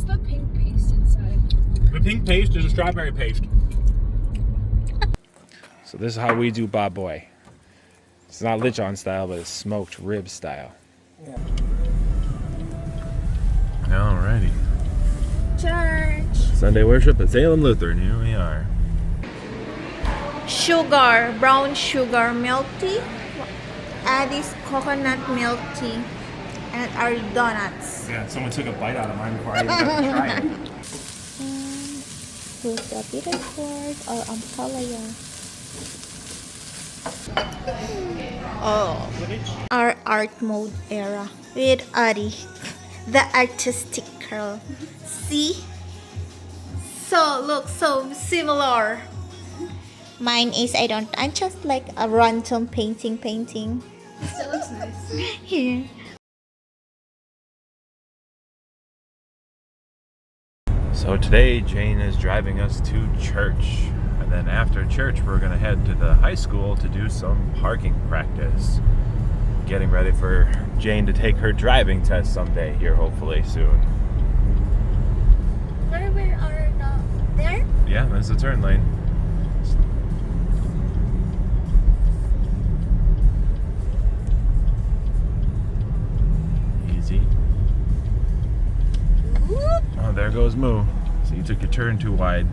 What's the pink paste inside? The pink paste is a strawberry paste. So this is how we do Bob Boy. It's not lechon style, but it's smoked rib style. Yeah. Alrighty. Church. Sunday worship at Salem Lutheran. Here we are. Sugar, brown sugar milk tea. Add this coconut milk tea. And our donuts. Yeah, someone took a bite out of mine before I even got to try it. With the bitter gourd or ampalaya. Oh, our art mode era with Ari, the artistic girl. See? So look so similar. Mine is I'm just like a random painting. It still looks nice. Here. So today Jane is driving us to church. And then after church we're going to head to the high school to do some parking practice. Getting ready for Jane to take her driving test someday here, hopefully soon. Where are the... There? Yeah, that's the turn lane. Easy. Whoop. Oh, there goes Moo. So you took your turn too wide.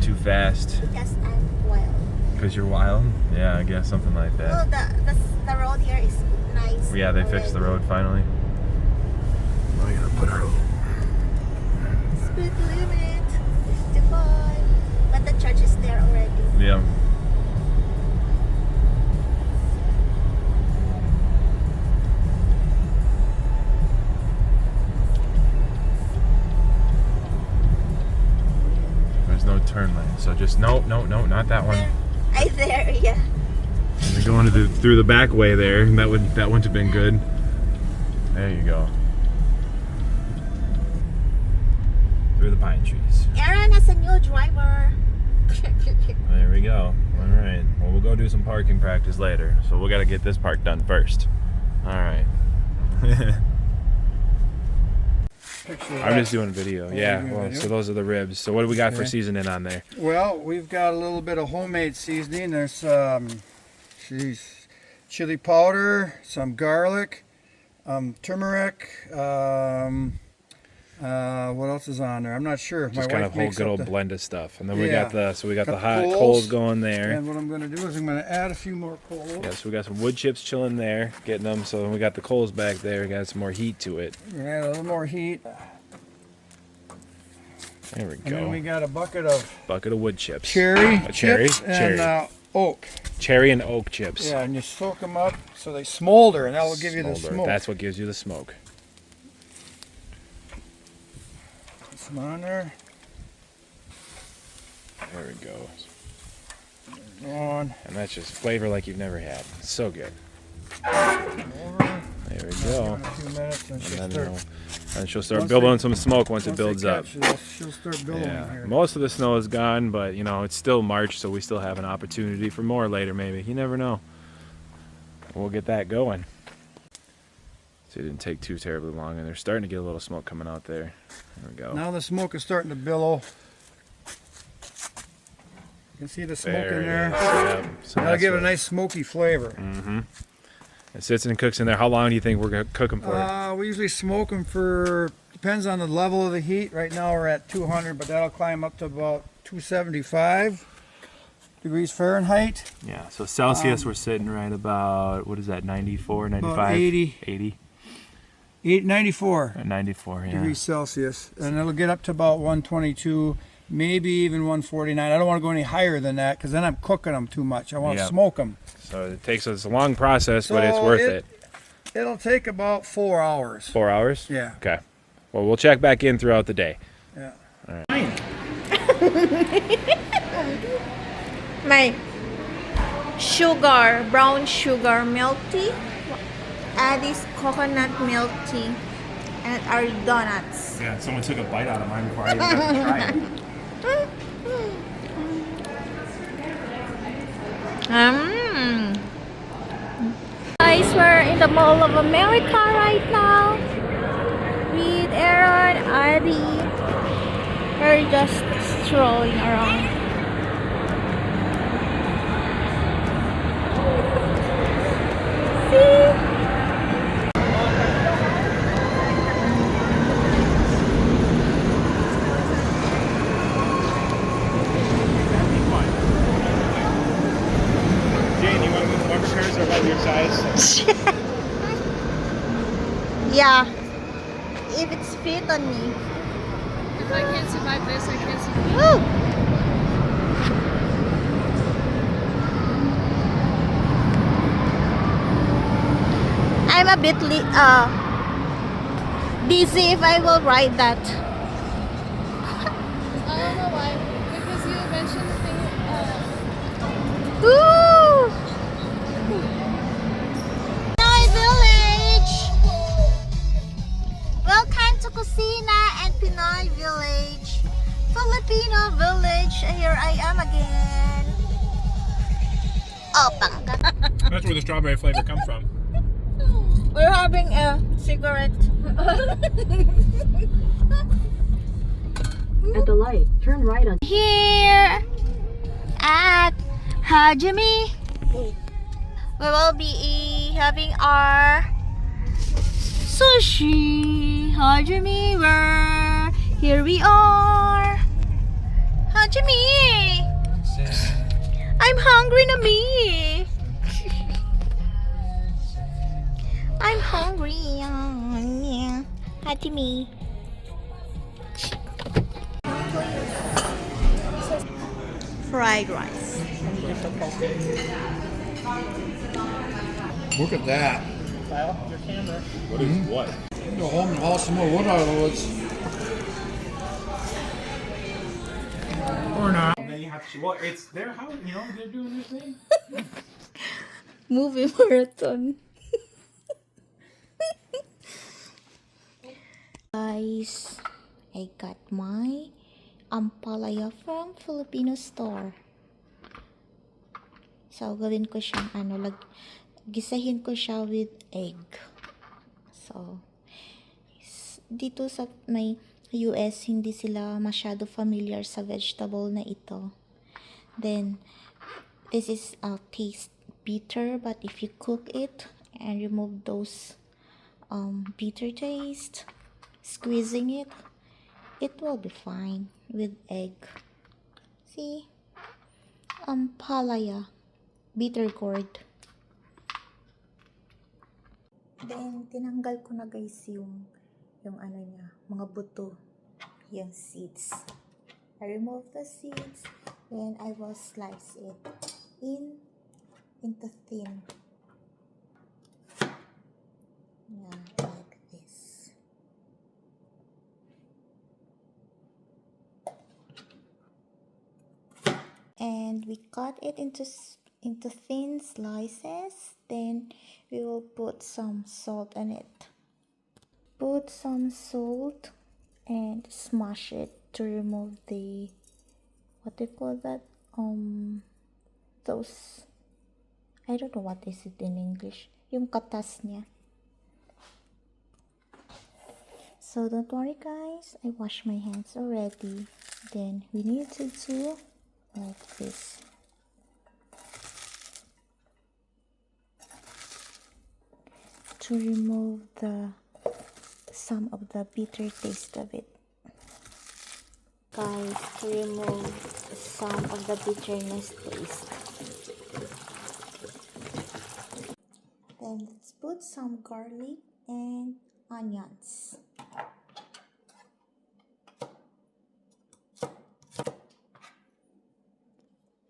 Too fast. Because I'm wild. Because you're wild? Yeah, I guess something like Oh, that. the road here is nice. Yeah, they fixed the road finally. We're gonna put our... Speed limit 55. But the church is there already. Yeah. There's no turn lane, so just no, not that one. There, yeah. You're going through the back way there. That wouldn't have been good. There you go. Through the pine trees. Aaron has a new driver. There we go. All right. Well, we'll go do some parking practice later. So we got to get this part done first. All right. I'm just doing a video. Yeah. Well, so those are the ribs. So what do we got for seasoning on there? Well, we've got a little bit of homemade seasoning. There's chili powder, some garlic, turmeric. What else is on there? I'm not sure. Just kind of a whole good old blend of stuff. And then we got the got hot coals. coals going there. And what I'm going to do is I'm going to add a few more coals. Yeah, so we got some wood chips chilling there, getting them. So we got the coals back there. We got some more heat to it. Yeah, a little more heat. There we And go. then we got a bucket of wood chips. cherry cherry? chips and oak. Cherry and oak chips. Yeah, and you soak them up so they smolder, and that will give you the Smolder. smoke. That's what gives you the smoke. Put some on there. There we go. On. And that's just flavor like you've never had. It's so good. Over. There we go. In a few minutes, And she'll start building some smoke once it builds up. She'll start building here. Most of the snow is gone, but you know, it's still March, so we still have an opportunity for more later maybe. You never know. We'll get that going. So it didn't take too terribly long, and they're starting to get a little smoke coming out there. There we go. Now the smoke is starting to billow. You can see the smoke in there. Yep. So That'll give it a nice smoky flavor. Mm-hmm. It sits and cooks in there. How long do you think we're going to cook them for? We usually smoke them for, depends on the level of the heat. Right now we're at 200, but that'll climb up to about 275 degrees Fahrenheit. Yeah, so Celsius we're sitting right about, what is that, 94, 95? About 80. 80? 94 94, yeah. degrees Celsius. And it'll get up to about 122, maybe even 149. I don't want to go any higher than that because then I'm cooking them too much. I want to smoke them. So it takes us a long process, but it's worth it. It'll take about 4 hours. 4 hours? Yeah. Okay. Well, we'll check back in throughout the day. Yeah. All right. My sugar, brown sugar milk tea. Add this coconut milk tea. And our donuts. Yeah, someone took a bite out of mine before I even got to try it. Guys, we're in the Mall of America right now with Aaron, ready. We're just strolling around. See? Jane, you want to bumper cars are about your size? Yeah. If it's fit on me. If I can't survive this, I can't survive. Woo! I'm a bit busy if I will ride that. I don't know why. Because you mentioned the thing. Woo! Pinoy Village! Welcome to Kusina and Pinoy Village. Filipino Village. Here I am again. Oh, bangga. That's where the strawberry flavor comes from. We're having a cigarette. At the light, turn right on. Here at Hajime, we will be having our sushi. Hajime, here we are. Hajime, I'm hungry na me. I'm hungry. Hajime. Fried rice. Look at that. What is what? Go home and haul some more wood out of the woods. Or not. Then you have to. Well, it's their house. You know, they're doing their thing. Movie marathon. Guys, I got my ampalaya from Filipino store. So, gawin ko siyang gisahin ko siya with egg. So, dito sa may US, hindi sila masyado familiar sa vegetable na ito. Then, this is taste bitter, but if you cook it and remove those bitter taste, squeezing it, it will be fine with egg. See? Palaya. Bitter gourd. Then, tinanggal ko na guys yung ano niya, mga buto, yung seeds. I remove the seeds, then I will slice it into thin. Yeah, like this. And we cut it into thin slices. Then we will put some salt on it. Put some salt and smash it to remove the, what do you call that? Those, I don't know what is it in English. Yung katas niya. So don't worry guys, I wash my hands already. Then we need to do like this. To remove some of the bitter taste of it. Guys, to remove some of the bitterness taste. Then let's put some garlic and onions.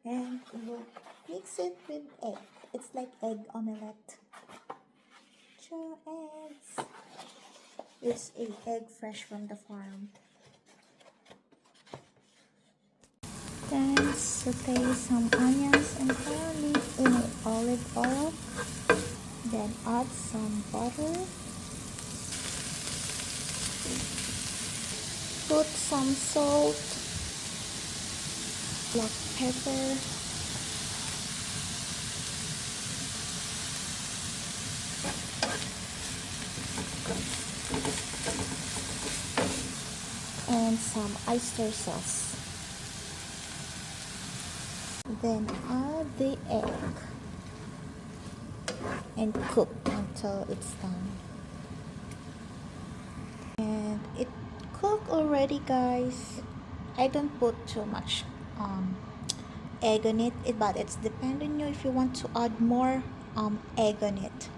And we'll mix it with egg. It's like egg omelette. 2 eggs. It's an egg fresh from the farm. Then saute some onions and garlic in olive oil. Then add some butter. Put some salt, black pepper, and some oyster sauce. Then add the egg and cook until it's done. And it cooked already, guys. I don't put too much egg on it, but it's depend on you if you want to add more egg on it.